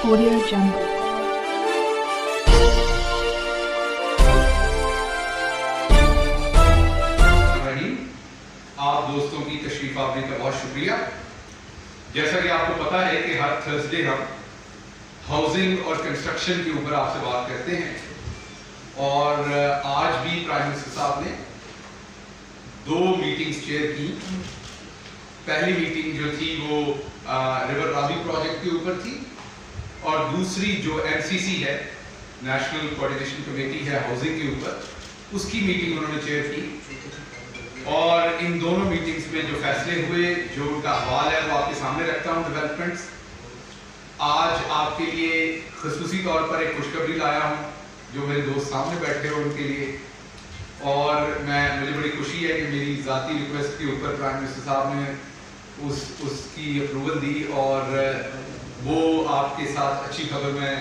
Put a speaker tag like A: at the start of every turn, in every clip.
A: Audio Jungle.
B: آپ دوستوں کی تشریف آوری کا بہت شکریہ. جیسا کہ آپ کو پتا ہے کہ ہر تھرسڈے ہم ہاؤسنگ اور کنسٹرکشن کے اوپر آپ سے بات کرتے ہیں، اور آج بھی پرائم منسٹر صاحب نے 2 میٹنگز چیئر کی. پہلی میٹنگ جو تھی وہ ریور راوی پروجیکٹ کے اوپر تھی، اور دوسری جو NCC ہے، نیشنل کوآرڈینیشن کمیٹی ہے ہاؤسنگ کے اوپر، اس کی میٹنگ انہوں نے چیئر کی. اور ان دونوں میٹنگز میں جو فیصلے ہوئے، جو ان کا احوال ہے، وہ آپ کے سامنے رکھتا ہوں. ڈیولپمنٹس آج آپ کے لیے خصوصی طور پر ایک خوشخبری لایا ہوں جو میرے دوست سامنے بیٹھے ہو ان کے لیے. اور مجھے بڑی خوشی ہے کہ میری ذاتی ریکویسٹ کے اوپر پرائم منسٹر صاحب نے اس کی اپروول دی، اور وہ آپ کے ساتھ اچھی خبر میں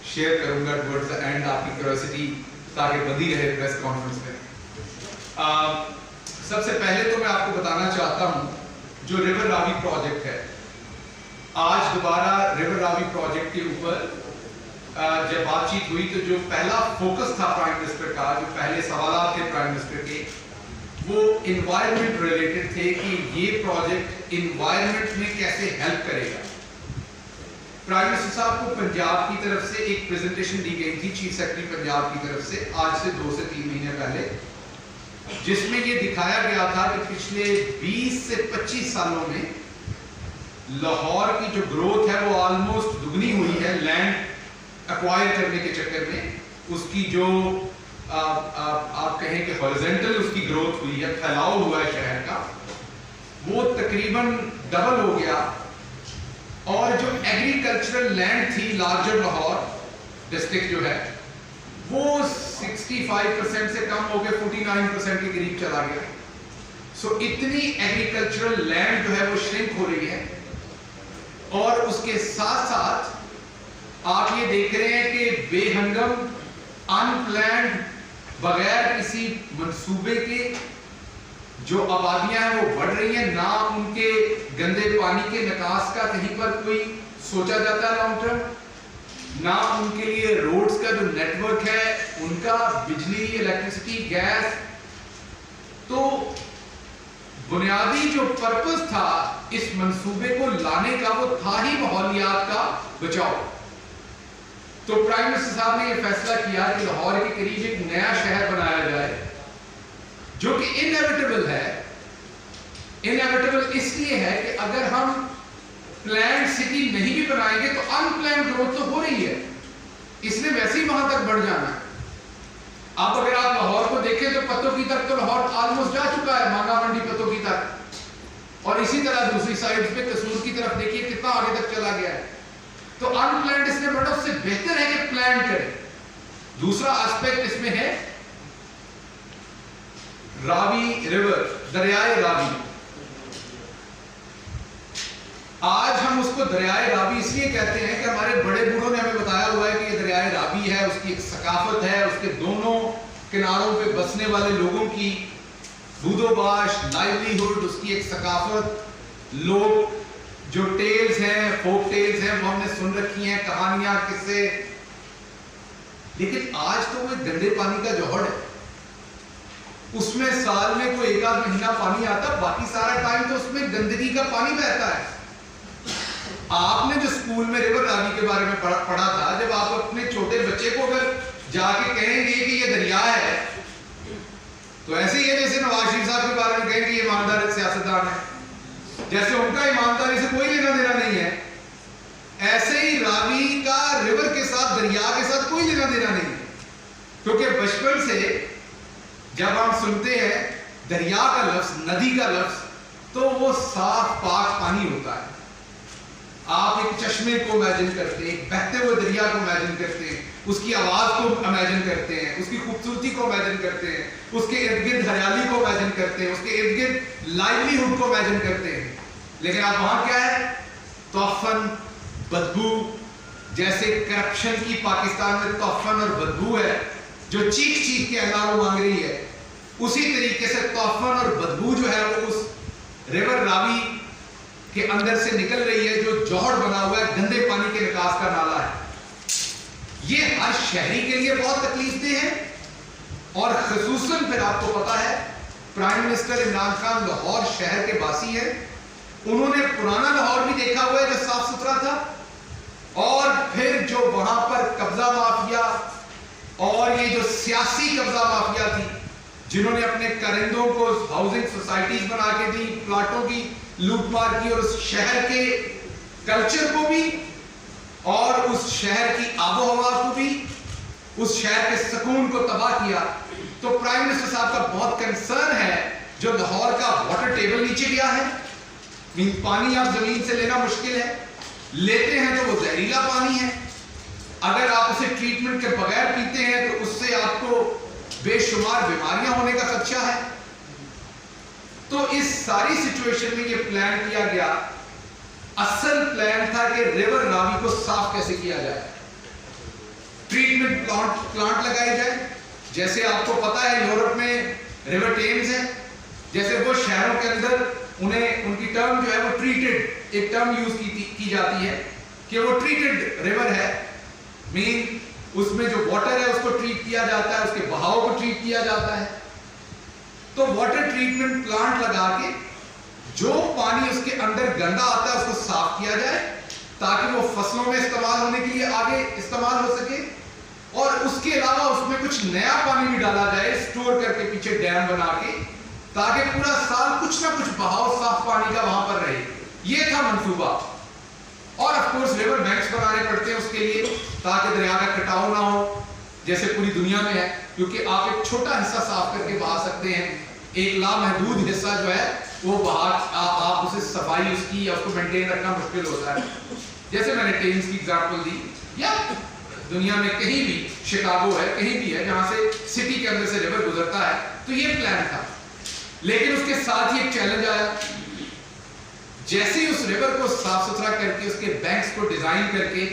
B: شیئر کروں گا ٹورڈز دا اینڈ، آپ کی کیوریوسٹی تاکہ بندی رہے پریس کانفرنس میں. سب سے پہلے تو میں آپ کو بتانا چاہتا ہوں جو ریور راوی پروجیکٹ ہے، آج دوبارہ ریور راوی پروجیکٹ کے اوپر جب بات چیت ہوئی تو جو پہلا فوکس تھا پرائم منسٹر کا، جو پہلے سوالات تھے پرائم منسٹر کے، وہ انوائرمنٹ ریلیٹڈ تھے کہ یہ پروجیکٹ انوائرمنٹ میں کیسے ہیلپ کرے گا. پرائم منسٹر صاحب کو پنجاب کی طرف سے ایک پریزنٹیشن دی گئی تھی چیف سیکرٹری پنجاب کی طرف سے آج سے 2 سے 3 مہینے پہلے، جس میں یہ دکھایا گیا تھا کہ پچھلے 20 سے 25 سالوں میں لاہور کی جو گروتھ ہے وہ آلموسٹ دگنی ہوئی ہے لینڈ ایکوائر کرنے کے چکر میں. اس کی جو آپ کہیں کہ ہاریزونٹل اس کی گروتھ ہوئی ہے، پھیلاؤ ہوا ہے شہر کا، وہ تقریباً ڈبل ہو گیا. اور جو ایگریکلچرل لینڈ تھی لارجر لاہور ڈسٹرکٹ جو ہے، وہ 65% سے کم ہو کے 49% کے قریب چلا گیا. سو اتنی ایگریکلچرل لینڈ جو ہے وہ شرنک ہو رہی ہے. اور اس کے ساتھ ساتھ آپ یہ دیکھ رہے ہیں کہ بے ہنگم ان پلانڈ بغیر کسی منصوبے کے جو آبادیاں ہیں وہ بڑھ رہی ہیں. نہ ان کے گندے پانی کے نکاس کا کہیں پر کوئی سوچا جاتا ہے لانگ ٹرم، نہ ان کے لیے روڈز کا جو نیٹ ورک ہے ان کا، بجلی، الیکٹریسٹی، گیس. تو بنیادی جو پرپس تھا اس منصوبے کو لانے کا وہ تھا ہی ماحولیات کا بچاؤ. تو پرائم منسٹر صاحب نے یہ فیصلہ کیا کہ لاہور کے قریب ایک نیا شہر بنایا جائے جو کہ انیویٹیبل ہے. انیویٹیبل اس لیے ہے کہ اگر ہم پلانڈ سٹی نہیں بھی بنائیں گے تو ان پلانڈ گروتھ تو ہو رہی ہے، اس نے ویسے ہی وہاں تک بڑھ جانا ہے. اب اگر آپ لاہور کو دیکھیں تو پتوں کی تک تو لاہور آلموسٹ جا چکا ہے، مانگا منڈی پتوں کی تک، اور اسی طرح دوسری سائڈ پہ قصور کی طرف دیکھیے کتنا آگے تک چلا گیا ہے. تو ان پلانڈ اس نے بڑھا، اس سے بہتر ہے کہ پلان کرے. دوسرا اسپیکٹ اس میں ہے راوی ریور، دریائے راوی. آج ہم اس کو دریائے راوی اس لیے کہتے ہیں کہ ہمارے بڑے بوڑھوں نے ہمیں بتایا ہوا ہے کہ یہ دریائے راوی ہے، اس کی ایک ثقافت ہے، اس کے دونوں کناروں پہ بسنے والے لوگوں کی بود و باش، لائیولیہڈ، اس کی ایک ثقافت، لوگ جو ٹیلز ہیں، فوک ٹیلز ہیں، وہ ہم نے سن رکھی ہیں، کہانیاں، قصے. لیکن آج تو وہ گندے پانی کا جوہر ہے. اس میں سال میں کوئی 1 مہینہ پانی آتا، باقی سارا ٹائم تو اس میں گندگی کا پانی بہتا ہے. آپ نے جو اسکول میں ریور راوی کے بارے میں پڑھا تھا، جب آپ اپنے چھوٹے بچے کو اگر جا کے کہیں گے کہ یہ دریا ہے تو ایسے ہی ہے جیسے نواز شریف صاحب کے بارے میں کہیں کہ یہ ایماندار سیاستدان ہے، جیسے ان کا ایمانداری سے کوئی لینا دینا نہیں ہے. ایسے ہی راوی کا ریور کے ساتھ، دریا کے ساتھ کوئی لینا دینا نہیں ہے. کیونکہ بچپن سے جب ہم سنتے ہیں دریا کا لفظ، ندی کا لفظ، تو وہ صاف پاک پانی ہوتا ہے. آپ ایک چشمے کو امیجن کرتے ہیں، ایک بہتے ہوئے دریا کو امیجن کرتے ہیں، اس کی آواز کو امیجن کرتے ہیں، اس کی خوبصورتی کو امیجن کرتے ہیں، اس کے ارد گرد ہریالی کو امیجن کرتے ہیں، اس کے ارد گرد لائیولیہڈ کو امیجن کرتے ہیں. لیکن آپ وہاں کیا ہے؟ توفن، بدبو. جیسے کرپشن کی پاکستان میں توفن اور بدبو ہے جو چیخ چیخ کے اللہ کو مانگ رہی ہے، اسی طریقے سے توفن اور بدبو جو ہے وہ اس ریور راوی کے اندر سے نکل رہی ہے جو جوہر بنا ہوا ہے گندے پانی کے نکاس کا نالا ہے. ہر شہری کے لیے بہت تکلیف دہ ہیں، اور خصوصاً پھر آپ کو پتا ہے پرائم منسٹر عمران خان لاہور شہر کے باسی ہیں، انہوں نے پرانا لاہور بھی دیکھا ہوا ہے جو صاف ستھرا تھا، اور پھر جو وہاں پر قبضہ مافیا اور یہ جو سیاسی قبضہ مافیا تھی جنہوں نے اپنے کرندوں کو ہاؤسنگ سوسائٹیز بنا کے دی، پلاٹوں کی لوٹ مار کی، اور اس شہر کے کلچر کو بھی اور اس شہر کی آب و ہوا کو بھی، اس شہر کے سکون کو تباہ کیا، تو پرائم منسٹر صاحب کا بہت کنسرن ہے جو لاہور کا واٹر ٹیبل نیچے گیا ہے، پانی آپ زمین سے لینا مشکل ہے، لیتے ہیں تو وہ زہریلا پانی ہے، اگر آپ اسے ٹریٹمنٹ کے بغیر پیتے ہیں تو اس سے آپ کو بے شمار بیماریاں ہونے کا خدشہ ہے۔ تو اس ساری سچویشن میں یہ پلان کیا گیا، اصل پلان تھا کہ ریور راوی کو صاف کیسے کیا جائے، ٹریٹمنٹ پلانٹ لگائے جائے، جیسے آپ کو پتا ہے یورپ میں ریور ٹیمز ہے، جیسے وہ شہروں کے اندر ان کی ٹرم جو ہے وہ ٹریٹڈ، ایک ٹرم یوز کی جاتی ہے کہ وہ ٹریٹڈ ریور ہے، مین اس میں جو واٹر ہے اس کو ٹریٹ کیا جاتا ہے، اس کے بہاؤ کو ٹریٹ کیا جاتا ہے، تو واٹر ٹریٹمنٹ پلانٹ لگا کے جو پانی اس کے اندر گندا آتا ہے اس کو صاف کیا جائے تاکہ وہ فصلوں میں استعمال ہونے کے لیے آگے استعمال ہو سکے، اور اس کے علاوہ اس میں کچھ نیا پانی بھی ڈالا جائے سٹور کر کے پیچھے ڈیم بنا کے، تاکہ پورا سال کچھ نہ کچھ بہاؤ صاف پانی کا وہاں پر رہے۔ یہ تھا منصوبہ، اور آف کورس ریور بینکس بنانے پڑتے ہیں اس کے لیے تاکہ دریا کا کٹاؤ نہ ہو جیسے پوری دنیا میں ہے، کیونکہ آپ ایک چھوٹا حصہ صاف کر کے بہا سکتے ہیں، ایک لامحدود حصہ جو ہے وہ بہا آپ اسے صفائی اس کی یا اس کو مینٹین رکھنا مشکل ہوتا ہے، جیسے میں نے ٹیمز کی ایگزامپل دی، یا دنیا میں کہیں بھی، شکاگو ہے، کہیں بھی ہے جہاں سے سٹی کے اندر سے ریور گزرتا ہے، تو یہ پلان تھا۔ لیکن اس کے ساتھ ہی ایک چیلنج آیا، جیسے ہی اس ریور کو صاف ستھرا کر کے اس کے بینکس کو ڈیزائن کر کے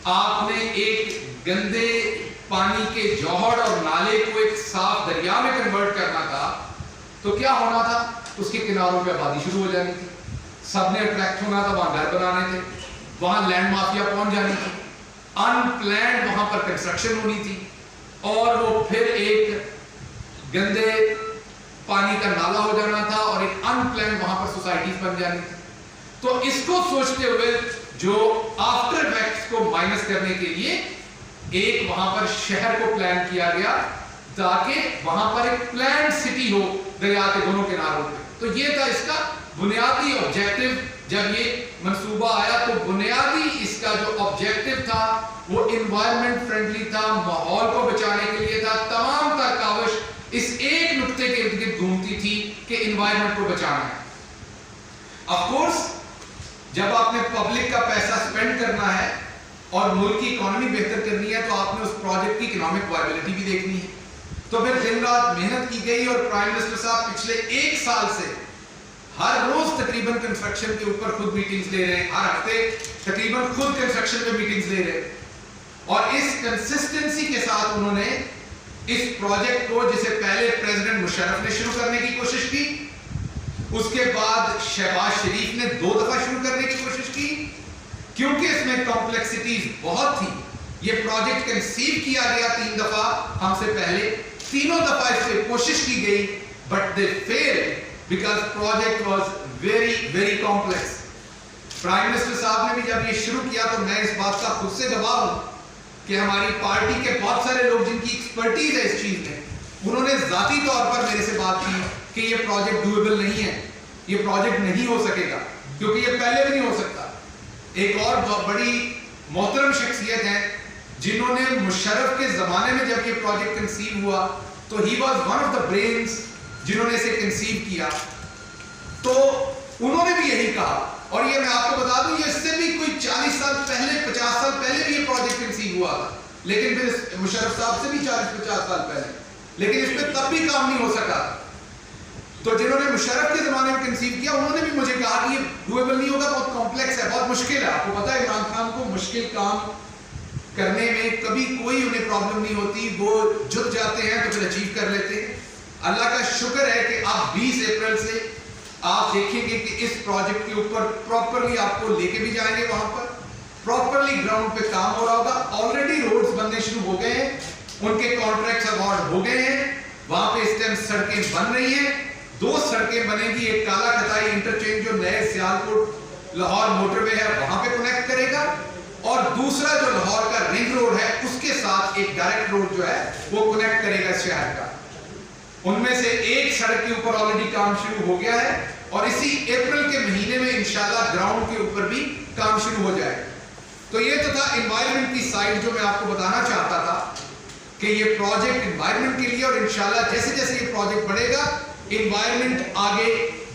B: آپ نے ایک گندے پانی کے جوہر اور نالے کو ایک صاف دریا میں کنورٹ کرنا تھا، تو کیا ہونا تھا، اس کے کناروں پہ آبادی شروع ہو جانی تھی، سب نے اٹریکٹ ہونا تھا، وہاں گھر بنانے تھے، وہاں لینڈ مافیا پہنچ جانی تھی، ان پلانڈ وہاں پر کنسٹرکشن ہونی تھی، اور وہ پھر ایک گندے پانی کا نالا ہو جانا تھا، اور ایک ان پلانڈ وہاں پر سوسائٹیز بن جانی تھی۔ تو اس کو سوچتے ہوئے جو آفٹر ایفیکٹس کو مائنس کرنے کے لیے ایک وہاں پر شہر کو پلان کیا گیا تاکہ وہاں پر ایک پلانڈ سٹی ہو دریا کے دونوں کناروں پہ۔ تو یہ تھا اس کا بنیادی آبجیکٹو، جب یہ منصوبہ آیا تو بنیادی اس کا جو آبجیکٹو تھا وہ انوائرمنٹ فرینڈلی تھا، ماحول کو بچانے کے لیے تھا، تمام تر کاوش اس ایک نقطے کے ارد گرد گھومتی تھی کہ انوائرمنٹ کو بچانا ہے۔ آف کورس جب آپ نے پبلک کا پیسہ سپینڈ کرنا ہے اور ملک کی اکانومی بہتر کرنی ہے تو آپ نے اس پروجیکٹ کی اکنامک وائبلٹی بھی دیکھنی ہے، تو پھر دن رات محنت کی گئی، اور پرائم منسٹر صاحب پچھلے ایک سال سے ہر روز تقریباً کنسٹرکشن کے اوپر خود میٹنگز لے رہے ہیں، ہر ہفتے تقریباً خود کنسٹرکشن پہ میٹنگز لے رہے ہیں، اور اس کنسسٹنسی کے ساتھ انہوں نے اس پروجیکٹ کو، جسے پہلے پریزیڈنٹ مشرف نے شروع کرنے کی کوشش کی، اس کے بعد شہباز شریف نے 2 دفعہ شروع کرنے کی کوشش کی، کیونکہ اس میں کمپلیکسٹیز بہت تھی۔ یہ پروجیکٹ کنسیو کیا گیا 3 دفعہ ہم سے پہلے، تینوں دفعہ اس سے کوشش کی گئی، but they field because project was very very complex. Prime minister صاحب نے بھی جب یہ شروع کیا تو میں اس بات کا خود سے گواہ ہوں کہ ہماری پارٹی کے بہت سارے لوگ جن کی ایکسپرٹیز ہے اس چیز میں، انہوں نے ذاتی طور پر میرے سے بات کی کہ یہ پروجیکٹ ڈویبل نہیں ہے، یہ پروجیکٹ نہیں ہو سکے گا، کیونکہ یہ پہلے بھی نہیں ہو سکتا۔ ایک اور بہت بڑی محترم شخصیت ہے جنہوں نے مشرف کے زمانے میں جب یہ پروجیکٹ کنسیو ہوا تو he was one of the brains جنہوں نے اسے کنسیو کیا، تو انہوں نے بھی یہی کہا، اور یہ میں آپ کو بتا دوں یہ اس سے بھی کوئی 40 سال پہلے 50 سال پہلے بھی یہ پروجیکٹ کنسیو ہوا تھا، لیکن پھر مشرف صاحب سے بھی 40-50 سال پہلے، لیکن اس پہ تب بھی کام نہیں ہو سکا۔ تو جنہوں نے مشرف کے زمانے میں کنسیو کیا انہوں نے بھی مجھے کہا کہ یہ ڈویبل نہیں ہوگا، بہت کمپلیکس ہے، بہت مشکل ہے۔ آپ کو پتا ہے عمران خان کو مشکل کام کرنے میں کبھی کوئی انہیں پرابلم نہیں ہوتی، وہ جت جاتے ہیں تو پھر اچیو کر لیتے ہیں۔ اللہ کا شکر ہے کہ آپ 20 اپریل سے آپ دیکھیں گے کہ اس پروجیکٹ کے اوپر پراپرلی آپ کو لے کے بھی جائیں گے وہاں پر، प्रॉपरली ग्राउंड पे काम हो रहा होगा। ऑलरेडी रोड्स बनने शुरू हो गए हैं, उनके कॉन्ट्रैक्ट्स अवार्ड हो गए हैं, वहां पे इस टाइम सड़कें बन रही हैं। 2 सड़कें बनेगी, एक काला खताई इंटरचेंज जो नए सियालकोट लाहौर मोटरवे है वहां पे कनेक्ट करेगा, और दूसरा जो लाहौर का रिंग रोड है उसके साथ एक डायरेक्ट रोड जो है वो कनेक्ट करेगा शहर का। उनमें से एक सड़क के ऊपर ऑलरेडी काम शुरू हो गया है, और इसी अप्रैल के महीने में इंशाल्लाह ग्राउंड के ऊपर भी काम शुरू हो जाएगा। तो ये तो था एनवायरनमेंट की साइड जो मैं आपको बताना चाहता था कि ये प्रोजेक्ट एनवायरनमेंट के लिए, और इंशाल्लाह जैसे जैसे ये प्रोजेक्ट बढ़ेगा एनवायरनमेंट आगे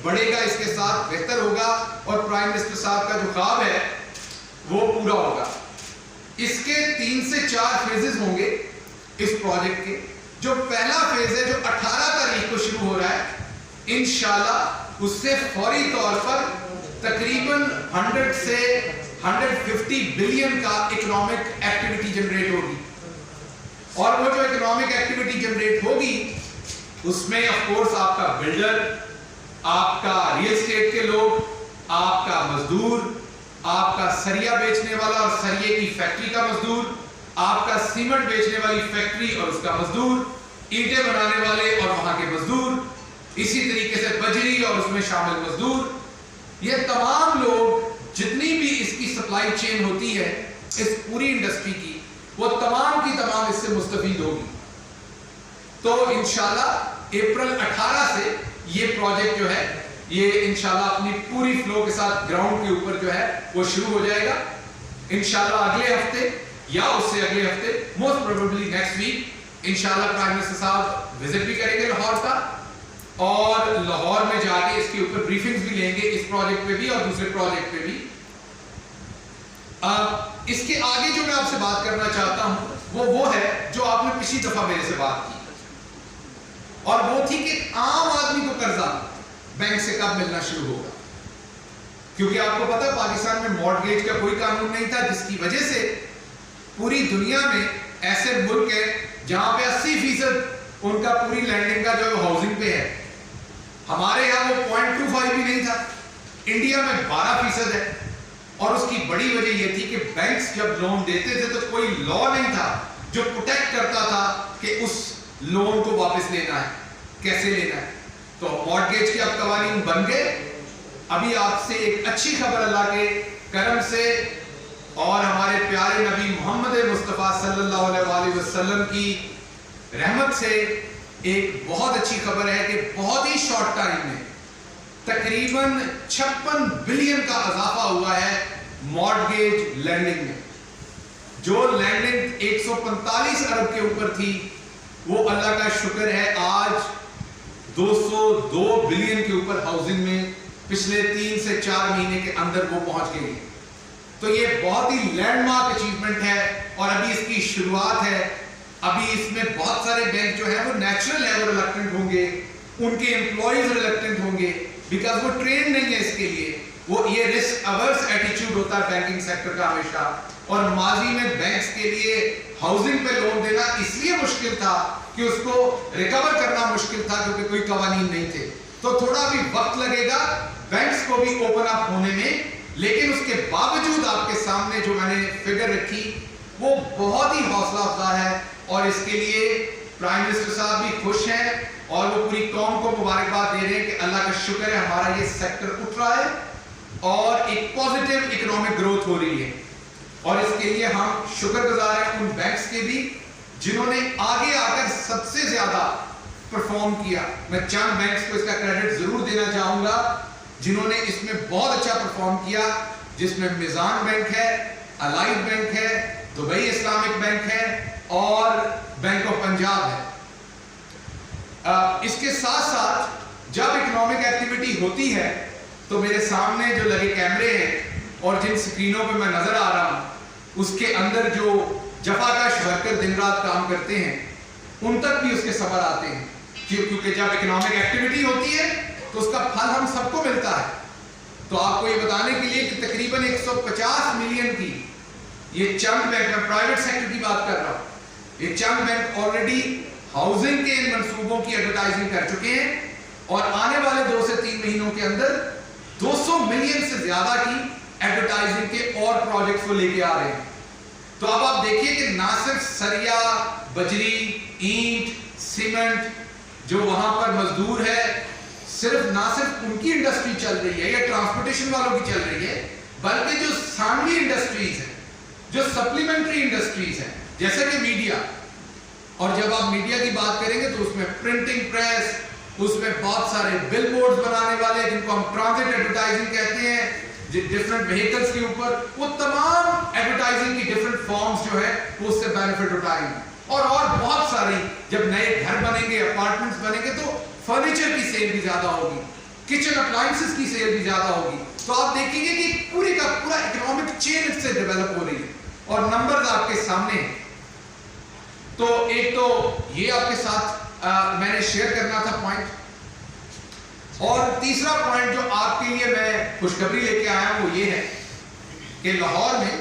B: बढ़ेगा, इसके साथ बेहतर होगा, और प्राइम मिनिस्टर साहब का जो ख्वाब है वो पूरा होगा। इसके 3 से 4 फेजेस होंगे इस प्रोजेक्ट के। जो पहला फेज है जो 18 तारीख को शुरू हो रहा है, इंशाल्लाह उससे फौरी तौर पर तकरीबन 100 से 150 बिलियन का इकोनॉमिक एक्टिविटी जनरेट होगी, और वो जो इकोनॉमिक एक्टिविटी जनरेट होगी उसमें ऑफ कोर्स आपका बिल्डर, आपका रियल एस्टेट के लोग, आपका मजदूर, आपका सरिया बेचने वाला और सरिये की फैक्ट्री का मजदूर, आपका सीमेंट बेचने वाली फैक्ट्री और उसका मजदूर, ईंटें बनाने वाले और वहां के मजदूर, इसी तरीके से बजरी और उसमें शामिल मजदूर, ये तमाम लोग जितनी भी इसकी सप्लाई चेन होती है इस पूरी इंडस्ट्री की, वो तमाम की तमाम इससे मुस्तफीद होगी। तो इंशाल्लाह अप्रैल 18 से ये प्रोजेक्ट जो है ये इंशाल्लाह अपनी पूरी फ्लो के साथ ग्राउंड के ऊपर जो है वो शुरू हो जाएगा। इंशाल्लाह अगले हफ्ते या उससे अगले हफ्ते, मोस्ट प्रोबेबली नेक्स्ट वीक, इंशाल्लाह प्राइम मिनिस्टर साहब विजिट भी करेंगे लाहौर का, और लाहौर में जाके इसके ऊपर ब्रीफिंग्स भी लेंगे, इस प्रोजेक्ट पे भी और दूसरे प्रोजेक्ट पे भी। इसके आगे जो मैं आपसे बात करना चाहता हूं वो है जो आपने पिछली दफा मेरे से बात की, और वो थी कि आम आदमी को कर्जा बैंक से कब मिलना शुरू होगा। क्योंकि आपको पता है पाकिस्तान में मॉर्टगेज का कोई कानून नहीं था, जिसकी वजह से पूरी दुनिया में ऐसे मुल्क है जहां पे 80% उनका पूरी लैंडिंग का जो हाउसिंग पे है। हमारे यहाँ वो 0.25 भी नहीं था, इंडिया में 12% है। और उसकी बड़ी वजह यह थी कि बैंक्स जब लोन देते थे तो कोई लॉ नहीं था जो प्रोटेक्ट करता था कि उस लोन को वापस लेना है, कैसे लेना है। तो मॉर्टगेज के अब कवानीन बन गए। अभी आपसे एक अच्छी खबर अल्लाह के करम से और हमारे प्यारे नबी मोहम्मद मुस्तफ़ा सल्लल्लाहु अलैहि वसल्लम की रहमत से एक बहुत अच्छी खबर है कि बहुत ही शॉर्ट टाइम में तकरीबन 56 बिलियन का इजाफा हुआ है मॉर्टगेज लैंडिंग में। जो लैंडिंग 145 अरब के ऊपर थी वो अल्लाह का शुक्र है आज 202 बिलियन के ऊपर हाउसिंग में पिछले 3 से 4 महीने के अंदर वो पहुंच गई है। तो ये बहुत ही लैंडमार्क अचीवमेंट है और अभी इसकी शुरुआत है। अभी इसमें बहुत सारे बैंक जो है वो नेचुरल है वो रिलक्टेंट होंगे, उनके एम्प्लॉइज रिलक्टेंट होंगे बिकॉज वो ट्रेन नहीं है इसके लिए। वो ये रिस्क अवर्स एटीट्यूड होता है बैंकिंग सेक्टर का हमेशा, और माजी में बैंक्स के लिए हाउसिंग पे लोन देना इसलिए मुश्किल था कि उसको रिकवर करना मुश्किल था क्योंकि कोई कवानीन नहीं थे। तो थोड़ा भी वक्त लगेगा बैंक्स को भी ओपन अप होने में, लेकिन उसके बावजूद आपके सामने जो मैंने फिगर रखी वो बहुत ही हौसला अफजा है और इसके लिए प्राइम मिनिस्टर साहब भी खुश हैं और वो पूरी कौम को मुबारकबाद दे रहे हैं कि अल्लाह का शुक्र है हमारा ये सेक्टर उठ रहा है और एक पॉजिटिव इकोनॉमिक ग्रोथ हो रही है। और इसके लिए हम शुक्रगुजार हैं उन बैंक्स के भी जिन्होंने आगे आकर सबसे ज्यादा परफॉर्म किया। मैं चंद बैंक्स को इसका क्रेडिट जरूर देना चाहूंगा जिन्होंने इसमें बहुत अच्छा परफॉर्म किया, जिसमें मिजान बैंक है, अलाइड बैंक है, दुबई इस्लामिक बैंक है और बैंक ऑफ पंजाब है। इसके साथ साथ जब इकोनॉमिक एक्टिविटी होती है तो मेरे सामने जो लगे कैमरे हैं और जिन स्क्रीनों पे मैं नजर आ रहा हूं उसके अंदर जो जफाकश वर्कर दिन रात काम करते हैं उन तक भी उसके सबर आते हैं, क्योंकि जब इकोनॉमिक एक्टिविटी होती है तो उसका फल हम सबको मिलता है। तो आपको ये बताने के लिए कि तकरीबन 150 मिलियन की ये चंद बैंक, मैं प्राइवेट सेक्टर की बात कर रहा हूं, ये चंद बैंक ऑलरेडी हाउसिंग के इन मंसूबों की एडवर्टाइजिंग कर चुके हैं और आने वाले 2 से 3 महीनों के अंदर 200 मिलियन से ज्यादा की एडवर्टाइजिंग के और प्रोजेक्ट्स को लेके आ रहे हैं। तो अब आप देखिए कि ना सिर्फ सरिया, बजरी, ईंट, सीमेंट, जो वहां पर मजदूर है, ना सिर्फ उनकी इंडस्ट्री चल रही है या ट्रांसपोर्टेशन वालों की चल रही है, बल्कि जो सांवी इंडस्ट्रीज है, जो सप्लीमेंट्री इंडस्ट्रीज है, जैसे कि मीडिया, और जब आप मीडिया की बात करेंगे तो उसमें प्रिंटिंग प्रेस, उसमें बहुत सारे बिलबोर्ड्स बनाने वाले जिनको हम ट्रांजिट एडवर्टाइजिंग कहते हैं, डिफरेंट व्हीकल्स के ऊपर, वो तमाम एडवर्टाइजिंग की डिफरेंट फॉर्म्स जो है वो उससे बेनिफिट उठाएंगे। और बहुत सारी, जब नए घर बनेंगे, अपार्टमेंट्स बनेंगे, तो फर्नीचर की सेल भी ज्यादा होगी, किचन अप्लायंसेस की सेल भी ज्यादा होगी। तो आप देखेंगे कि पूरी का पूरा इकोनॉमिक चेन इससे डेवलप हो रही है। और नंबर्स आपके सामने हैं। तो एक तो ये आपके साथ मैंने शेयर करना था पॉइंट, और तीसरा पॉइंट जो आपके लिए मैं खुशखबरी लेके आया हूं वो ये है कि लाहौर में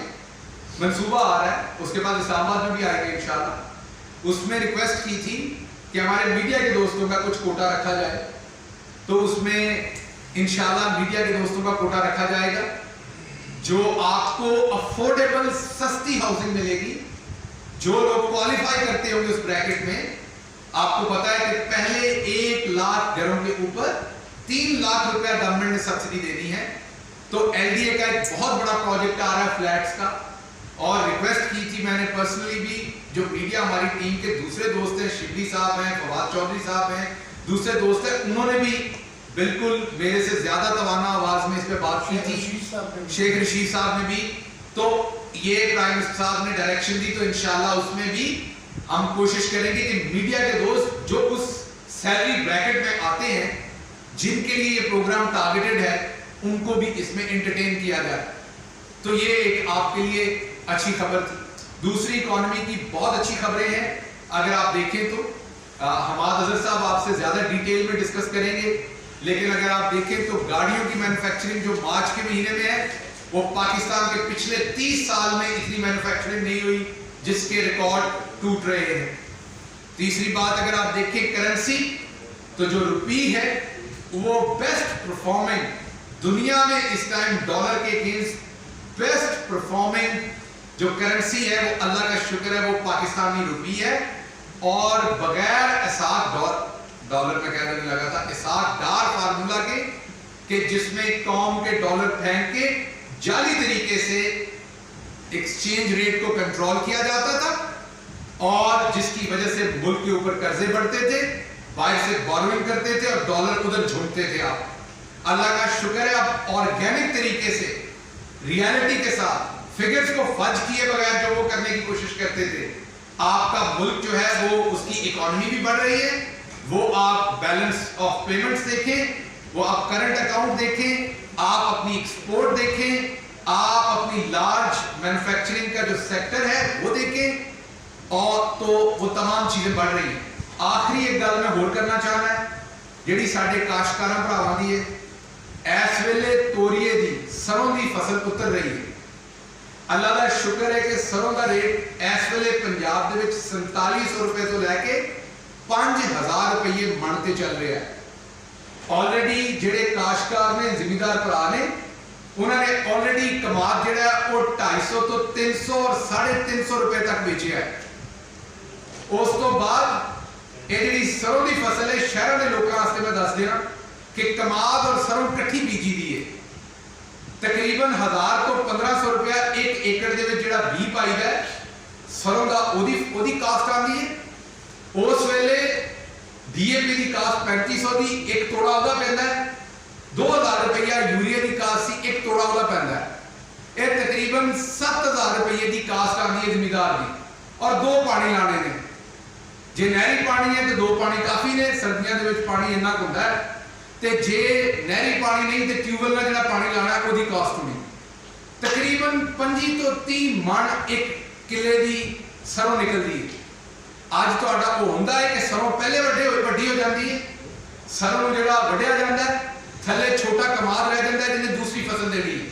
B: मंसूबा आ रहा है, उसके बाद इस्लामाबाद में भी आएंगे इंशाल्लाह। उसमें रिक्वेस्ट की थी कि हमारे मीडिया के दोस्तों का कुछ कोटा रखा जाए, तो उसमें इंशाल्लाह मीडिया के दोस्तों का कोटा रखा जाएगा, जो आपको अफोर्डेबल सस्ती हाउसिंग मिलेगी। जो लोग क्वालिफाई करते होंगे उस ब्रैकेट में, आपको पता है कि पहले 1 लाख घरों के ऊपर 3 लाख रुपया गवर्नमेंट ने सब्सिडी देनी है। तो एलडीए का एक बहुत बड़ा प्रोजेक्ट आ रहा है फ्लैट्स का, और रिक्वेस्ट की थी मैंने पर्सनली भी, जो मीडिया हमारी टीम के दूसरे दोस्त हैं, शिबली साहब हैं, फवाद चौधरी साहब हैं, दूसरे दोस्त हैं, उन्होंने भी बिल्कुल मेरे से ज्यादा तवाना आवाज में इस पे बात की थी, शेख रशीद साहब ने भी। तो ये प्राइम मिनिस्टर साहब ने डायरेक्शन दी, तो इंशाल्लाह उसमें भी हम कोशिश करेंगे कि मीडिया के दोस्त जो उस सैलरी ब्रैकेट में आते हैं, जिनके लिए ये प्रोग्राम टारगेटेड है, उनको भी इसमें एंटरटेन किया जाए। तो ये एक आपके लिए अच्छी खबर थी। दूसरी इकोनॉमी की बहुत अच्छी खबरें हैं। अगर आप देखें तो हमाद अजहर साहब आपसे ज्यादा डिटेल में डिस्कस करेंगे, लेकिन अगर आप देखें तो गाड़ियों की मैन्युफैक्चरिंग जो मार्च के महीने में है, वो पाकिस्तान के पिछले 30 साल में इतनी मैन्युफैक्चरिंग नहीं हुई, जिसके रिकॉर्ड टूट रहे हैं। तीसरी बात, अगर आप देखें करेंसी, तो जो रुपी है वो बेस्ट परफॉर्मिंग दुनिया में इस टाइम डॉलर के अगेंस्ट बेस्ट परफॉर्मिंग जो करेंसी है, वो अल्लाह का शुक्र है, वो पाकिस्तानी रुपी है। और बगैर इसाक डॉलर में कहने लगा था, इसाक डार फार्मूला के जिसमें कौम के डॉलर फेंक के जाली तरीके से एक्सचेंज रेट को कंट्रोल किया जाता था, और जिसकी वजह से मुल्क के ऊपर कर्जे बढ़ते थे, बाहर से बोरोइंग करते थे और डॉलर उधर झुकते थे। आप अल्लाह का शुक्र है, आप ऑर्गेनिक तरीके से रियलिटी के साथ फिगर्स को फज किए बगैर जो वो करने की कोशिश करते थे, आपका मुल्क जो है वो उसकी इकोनॉमी भी बढ़ रही है। वो आप बैलेंस ऑफ पेमेंट्स देखें, वो आप करंट अकाउंट देखें, आप अपनी एक्सपोर्ट देखें, आप अपनी लार्ज मैन्युफैक्चरिंग का जो सेक्टर है वो देखें, और तो वो तमाम चीजें बढ़ रही हैं। आखिरी एक गल मैं होर करना चाहना है, जिहड़ी साडे काश्तकारां भरावां दी है, इस वेले तोरीए दी सरों की फसल उतर रही है। अल्लाह का शुक्र है कि सरों का रेट इस वेले पंजाब दे विच 4700 रुपए तो लैके 5000 रुपये मन ते चल रहा है। ऑलरेडी जिहड़े काश्तकार ने, जिमीदार भरा ने, उन्होंने ऑलरेडी कमाद जिहड़ा वो 250 तो 300 और 350 रुपए तक बेचे है। उस तो बाद ये जी सरों की फसल है, शहरों के लोगों वास्ते मैं दस देना कि कमाद और सरों कट्ठी बीजी दी है, तकरीबन 1000 तो 1500 रुपया एक एकड़ दे विच जिहड़ा बी पाईदा है सरों का, ओदी कास्ट आंदी है। उस वेले डीएपी की कास्ट 3500 दी, एक तोड़ा ਉਹਦਾ पैंदा है। 2000 रुपया यूरिया की कास्ट सी, एक तोड़ा ਉਹਦਾ पैंदा है। ये तकरीबन 7000 रुपये की कास्ट आंदी है जमींदार की, और 2 पानी लाने ने। जे नहरी पानी है तो 2 पानी काफी ने, सर्दियों के पानी इन्ना हुंदा है, ते जे नहरी पानी नहीं तो ट्यूबवेल का जिहड़ा पानी लाना है उसकी कास्ट होनी तकरीबन 25 तो 30 मन एक किले की सरों निकलती है। अज तुहाडा वो हुंदा है कि सरों पहले वड्डी हो जाती है, सरों जिहड़ा वड्ढिया जाता है, थले छोटा कमाद रह जाता है जिन्हें दूसरी फसल देनी है।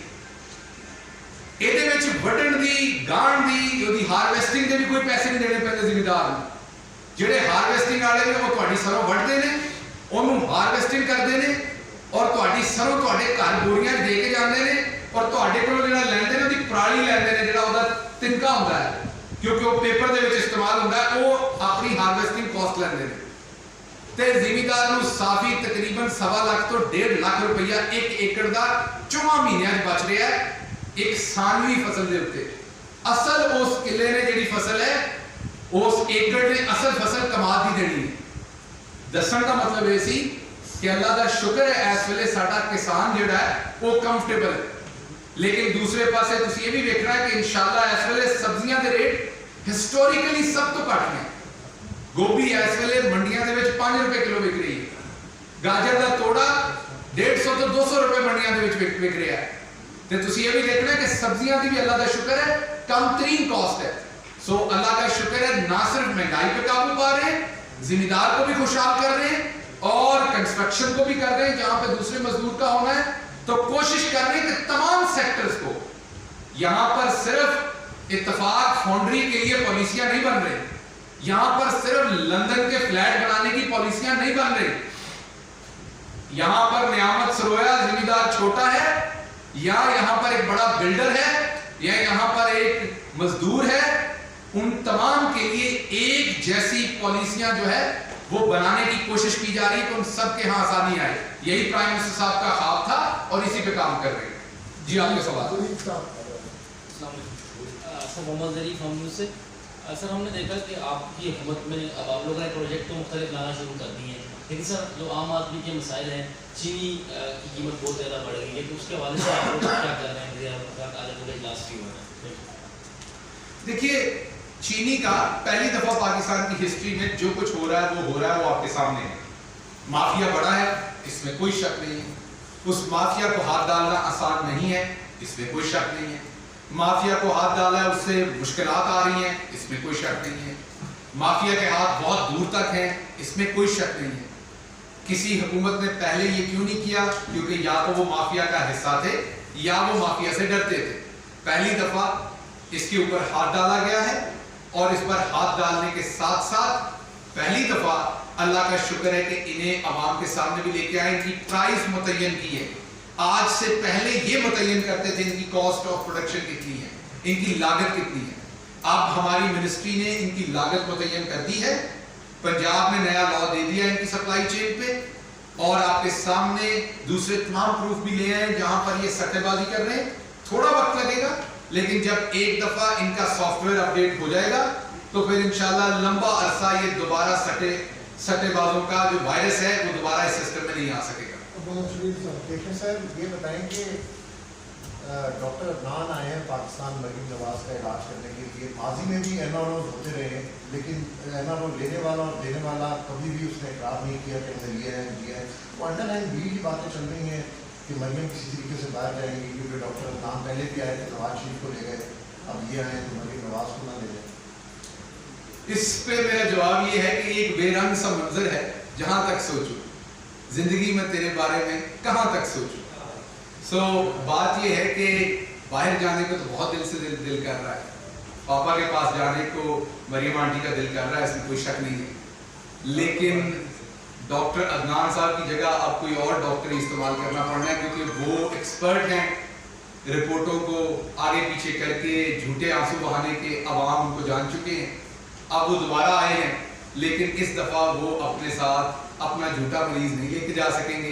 B: ਇਹਦੇ ਵਿੱਚ ਵੱਢਣ ਦੀ, ਗਾਣ ਦੀ, ਉਹਦੀ ਹਾਰਵੈਸਟਿੰਗ ਦੇ ਵੀ ਕੋਈ ਪੈਸੇ ਨਹੀਂ ਦੇਣੇ ਪੈਂਦੇ ਜ਼ਿਮੀਂਦਾਰ ਨੂੰ। ਜਿਹੜੇ ਹਾਰਵੈਸਟਿੰਗ ਵਾਲੇ ਨੇ ਉਹ ਤੁਹਾਡੀ ਸਰੋਂ ਵੱਢਦੇ ਨੇ, ਉਹਨੂੰ ਹਾਰਵੈਸਟਿੰਗ ਕਰਦੇ ਨੇ, ਔਰ ਤੁਹਾਡੀ ਸਰੋਂ ਤੁਹਾਡੇ ਘਰ ਬੋਰੀਆਂ ਦੇ ਕੇ ਜਾਂਦੇ ਨੇ, اور ਤੁਹਾਡੇ ਕੋਲੋਂ ਜਿਹੜਾ ਲੈਂਦੇ ਨੇ ਉਹਦੀ ਪਰਾਲੀ ਲੈਂਦੇ ਨੇ, ਜਿਹੜਾ ਉਹਦਾ ਤਿਨਕਾ ਹੁੰਦਾ ਹੈ, ਕਿਉਂਕਿ ਉਹ ਪੇਪਰ ਦੇ ਵਿੱਚ ਇਸਤੇਮਾਲ ਹੁੰਦਾ ਹੈ, ਉਹ ਆਪਣੀ ਹਾਰਵੈਸਟਿੰਗ ਕਾਸਟ ਲੈਂਦੇ ਨੇ। ਤੇ ਜ਼ਿਮੀਂਦਾਰ ਨੂੰ ਸਾਫੀ ਤਕਰੀਬਨ 1.25 ਲੱਖ ਤੋਂ 1.5 ਲੱਖ ਰੁਪਈਆ 1 ਏਕੜ ਦਾ 4 ਮਹੀਨਿਆਂ 'ਚ ਬਚ ਰਿਹਾ ਹੈ ਇੱਕ ਸਾਨਵੀ ਫਸਲ ਦੇ ਉੱਤੇ। ਅਸਲ ਉਸ ਕਿੱਲੇ ਨੇ ਜਿਹੜੀ ਫਸਲ ਹੈ, ਉਸ ਏਕੜ ਨੇ ਅਸਲ ਫਸਲ ਕਮਾਦ ਦੀ ਦੇਣੀ ਹੈ। ਦੱਸਣ ਦਾ ਮਤਲਬ ਇਹ ਸੀ ਕਿ ਅੱਲਾ ਦਾ ਸ਼ੁਕਰ ਹੈ ਇਸ ਵੇਲੇ ਸਾਡਾ ਕਿਸਾਨ ਜਿਹੜਾ ਹੈ ਉਹ ਕੰਫਰਟੇਬਲ ਹੈ। लेकिन दूसरे पासे तुसी ये भी देखना है कि इंशाअल्लाह इस वेले सब्जियां दे रेट हिस्टोरिकली सब तो घट ने। गोभी इस वेले मंडियां दे विच 5 रुपए किलो विक रही है, गाजर दा तोड़ा 150 तो 200 रुपए मंडियां दे विच विक रहा है। ते तुसी ये भी देखना है कि सब्जियां दी भी अल्लाह दा शुक्र है कम तरीन कॉस्ट है। सो अल्लाह का शुक्र है ना सिर्फ महंगाई पे काबू पा रहे हैं, जिम्मेदार को भी खुशहाल कर रहे हैं और कंस्ट्रक्शन को भी कर रहे हैं जहां पे दूसरे मजदूर का होना है। तो कोशिश कर रहे हैं कि तमाम सेक्टर्स को, यहां पर सिर्फ इत्तेफाक फाउंड्री के लिए पॉलिसियां नहीं बन रही, यहां पर सिर्फ लंदन के फ्लैट बनाने की पॉलिसियां नहीं बन रही, यहां पर नियामत सरोया जिम्मेदार छोटा है या यहां पर एक बड़ा बिल्डर है या यहां पर एक मजदूर है, उन तमाम के लिए एक जैसी पॉलिसियां जो है वो बनाने की कोशिश की जा रही है, तो उन सब के यहाँ आसानी आए। यही प्राइम मिनिस्टर साहब का ख्वाब था और इसी पे काम कर रहे हैं। जी आपके सवाल।
A: मोहम्मद ज़रीफ हम से सर, हमने देखा कि आपकी हुकूमत में अब आप लोगों ने प्रोजेक्ट तो मुख्तलिफ लाना शुरू कर दिए हैं, लेकिन सर जो आम आदमी के मसाइल हैं, चीनी की कीमत बहुत ज़्यादा बढ़ गई है, तो उसके हवाले से आप लोग क्या कर रहे हैं? आज इजलास भी हो रहा है।
B: देखिए, चीनी का पहली दफा पाकिस्तान की हिस्ट्री में जो कुछ हो रहा है वो आपके सामने है। माफिया बड़ा है, इसमें कोई शक नहीं है। उस माफिया को हाथ डालना आसान नहीं है, इसमें कोई शक नहीं है। माफिया को हाथ डाला है, उससे मुश्किलात आ रही हैं, इसमें कोई शक नहीं है। माफिया के हाथ बहुत दूर तक हैं, इसमें कोई शक नहीं है। किसी हुकूमत ने पहले ये क्यों नहीं किया? क्योंकि या तो वो माफिया का हिस्सा थे या वो माफिया से डरते थे। पहली दफा इसके ऊपर हाथ डाला गया है और इस पर हाथ डालने के साथ साथ पहली दफा अल्लाह का शुक्र है कि इन्हें अवाम के सामने भी लेके आए, इनकी प्राइस मुतय्यन की है। आज से पहले ये मुतय्यन करते थे इनकी कॉस्ट ऑफ प्रोडक्शन कितनी है, इनकी लागत कितनी है। अब हमारी मिनिस्ट्री ने इनकी लागत मुतय्यन कर दी है। पंजाब में नया लॉ दे दिया इनकी सप्लाई चेन पे, और आपके सामने दूसरे तमाम प्रूफ भी ले आए जहां पर ये सट्टेबाजी कर रहे हैं। थोड़ा वक्त लगेगा, लेकिन जब एक दफा इनका सॉफ्टवेयर अपडेट हो जाएगा तो फिर इंशाल्लाह लंबा अरसा ये दोबारा सट्टेबाजों का जो वायरस है वो दोबारा इस सिस्टम में नहीं आ सकेगा।
C: देखिए सर, ये बताएं कि डॉक्टर अदनान आए हैं पाकिस्तान मरीम नवाज का इलाज करने के लिए। माजी में भी एनआरओ होते रहे हैं, लेकिन एनआरओ लेने वाला और देने वाला कभी भी उसने इकरार नहीं किया कि हमने लिया है दिया है। तो अंडरलाइन भी की बातें चल रही हैं कि मरियम किसी तरीके से बाहर जाएंगी, क्योंकि डॉक्टर अदनान पहले भी आए थे, नवाज शरीफ को ले गए, अब ये आए तो मरियम नवाज को ना ले गए।
B: इस पे मेरा जवाब ये है कि एक बेरंग सा मंजर है, जहां तक सोचूं जिंदगी में तेरे बारे में कहां तक सोचूं। सो बात ये है कि बाहर जाने को तो बहुत दिल से दिल कर रहा है, पापा के पास जाने को मरियम आंटी का दिल कर रहा है, इसमें कोई शक नहीं है। लेकिन डॉक्टर अदनान साहब की जगह अब कोई और डॉक्टर इस्तेमाल करना पड़ना है, क्योंकि वो एक्सपर्ट हैं रिपोर्टों को आगे पीछे करके झूठे आंसू बहाने के, अवाम उनको जान चुके हैं। अब वो दोबारा आए हैं, लेकिन इस दफा वो अपने साथ अपना झूठा मरीज नहीं लेके जा सकेंगे।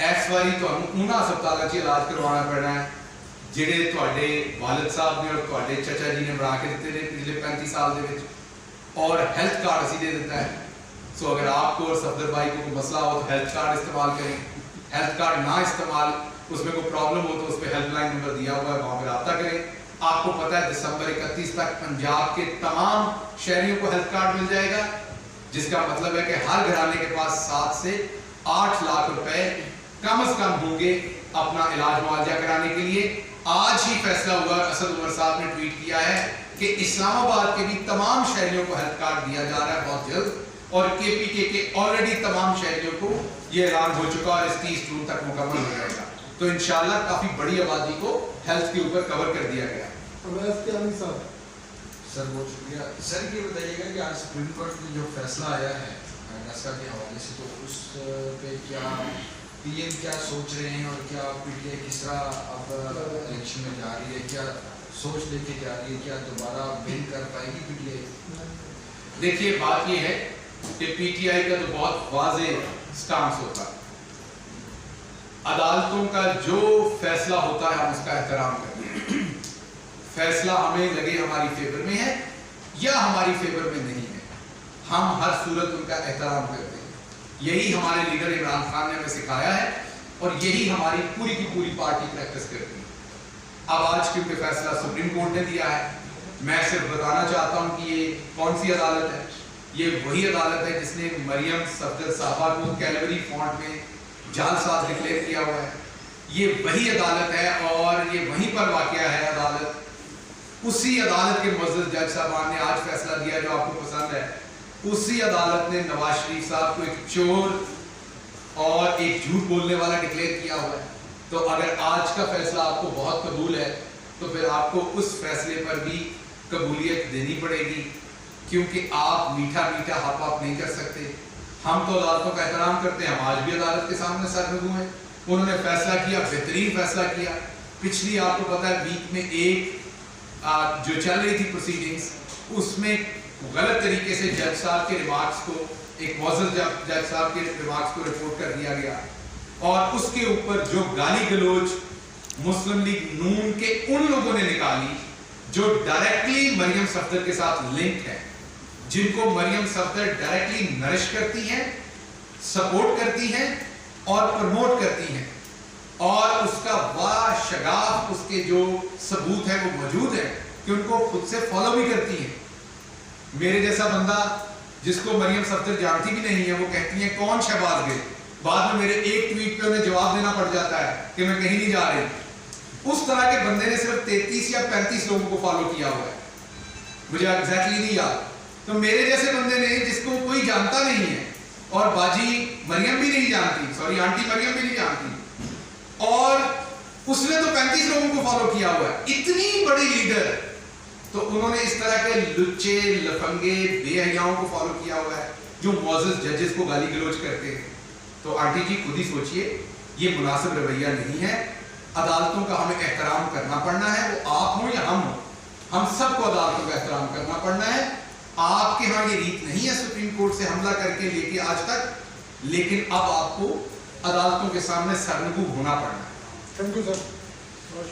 B: इस बारी तो उन्होंने अस्पताल च इलाज करवाना पड़ना है जिहड़े तुहाडे वालिद साहब ने और तुहाडे चाचा जी ने बना के दिते ने पिछले 35 साल दे विच, और हेल्थ कार्ड असीं दे दिता है। सो अगर आपको और सफदर भाई को कोई मसला हो तो हेल्थ कार्ड इस्तेमाल करें, हेल्थ कार्ड ना इस्तेमाल उसमें कोई प्रॉब्लम हो तो उस पर हेल्पलाइन नंबर दिया हुआ है, वहाँ पर रब्ता करें। आपको पता है दिसंबर 31 तक पंजाब के तमाम शहरियों को हेल्थ कार्ड मिल जाएगा, जिसका मतलब है कि हर घराने के पास 7 से 8 लाख रुपए कम से कम होंगे अपना इलाज मुआवजा कराने के लिए। आज ही फैसला हुआ, असद उमर साहब ने ट्वीट किया है कि इस्लामाबाद के भी तमाम शहरियों को हेल्थ कार्ड दिया जा रहा है बहुत जल्द, और केपीके के ऑलरेडी तमाम शहरियों को ये ऐलान हो चुका और इस 30 जून तक मुकम्मल हो जाएगा। तो इंशाल्लाह काफी बड़ी आबादी को हेल्थ के ऊपर कवर कर दिया गया।
D: सर बहुत शुक्रिया। सर ये बताइएगा कि आज सुप्रीम कोर्ट में जो फैसला आया है नस्का के हवाले से, तो उस पे क्या PM کیا سوچ رہے ہیں اور کیا PTI کس طرح اب الیکشن میں جا رہی ہے, کیا سوچ لے کے جا رہی ہے, کیا دوبارہ ون کر پائے گی PTI؟
B: دیکھیے بات یہ ہے کہ PTI کا تو بہت واضح سٹانس ہوتا ہے, عدالتوں کا جو فیصلہ ہوتا ہے ہم اس کا احترام کرتے ہیں. فیصلہ ہمیں لگے ہماری فیور میں ہے یا ہماری فیور میں نہیں ہے, ہم ہر صورت ان کا احترام کرتے ہیں. یہی ہمارے لیڈر عمران خان نے ہمیں سکھایا ہے اور یہی ہماری پوری کی پوری پارٹی پریکٹس کرتی ہے. اب آج کیونکہ فیصلہ سپریم کورٹ نے دیا ہے, میں صرف بتانا چاہتا ہوں کہ یہ کون سی عدالت ہے. یہ وہی عدالت ہے جس نے مریم صفدر صاحبہ کو کیلوری فونٹ میں جعل ساز ڈکلیئر کیا ہوا ہے. یہ وہی عدالت ہے اور یہ وہیں پر واقع ہے عدالت. اسی عدالت کے معزز جج صاحبان نے آج فیصلہ دیا جو آپ کو پسند ہے. اسی عدالت نے نواز شریف صاحب کو ایک چور اور ایک جھوٹ بولنے والا ڈکلیئر کیا ہوا ہے. تو اگر آج کا فیصلہ آپ کو بہت قبول ہے تو پھر آپ کو اس فیصلے پر بھی قبولیت دینی پڑے گی, کیونکہ آپ میٹھا میٹھا ہاپ آپ نہیں کر سکتے. ہم تو عدالتوں کا احترام کرتے ہیں, ہم آج بھی عدالت کے سامنے سر نگو ہیں. انہوں نے فیصلہ کیا, بہترین فیصلہ کیا. پچھلی آپ کو پتا ہے ویک میں ایک جو چل رہی تھی پروسیڈنگز, اس میں غلط طریقے سے جج صاحب کے ریمارکس کو, ایک معزز جج صاحب کے ریمارکس کو رپورٹ کر دیا گیا, اور اس کے اوپر جو گالی گلوچ مسلم لیگ نون کے ان لوگوں نے نکالی جو ڈائریکٹلی مریم صفدر کے ساتھ لنک ہے, جن کو مریم صفدر ڈائریکٹلی نرش کرتی ہیں, سپورٹ کرتی ہیں اور پروموٹ کرتی ہیں, اور اس کا شگاف اس کے جو ثبوت ہے وہ موجود ہے کہ ان کو خود سے فالو بھی کرتی ہیں. میرے جیسا بندہ جس کو مریم صفدر جانتی بھی نہیں ہے, وہ کہتی ہیں کون شہباز گئے, بعد میں میرے ایک ٹویٹ پہ انہیں جواب دینا پڑ جاتا ہے کہ میں کہیں نہیں جا رہی. اس طرح کے بندے نے صرف 33 یا 35 لوگوں کو فالو کیا ہوا ہے, مجھے ایگزیکٹلی نہیں یاد. تو میرے جیسے بندے نے جس کو کوئی جانتا نہیں ہے, اور باجی مریم بھی نہیں جانتی, سوری آنٹی مریم بھی نہیں جانتی, اور اس نے تو 35 لوگوں کو فالو کیا ہوا ہے, اتنی بڑی لیڈر, تو انہوں نے اس طرح کے لچے لفنگے بے حیاؤں کو فالو کیا ہوا ہے جو معزز ججز کو گالی گلوچ کرتے ہیں. تو آنٹی جی خود ہی سوچئے, یہ مناسب رویہ نہیں ہے. عدالتوں کا ہمیں احترام کرنا پڑنا ہے, وہ آپ ہوں یا ہم ہوں, ہم سب کو عدالتوں کا احترام کرنا پڑنا ہے. آپ کے ہاں یہ ریت نہیں ہے سپریم کورٹ سے حملہ کر کے لے کے آج تک, لیکن اب آپ کو عدالتوں کے سامنے سرنگو ہونا پڑنا ہے.
C: Thank you sir.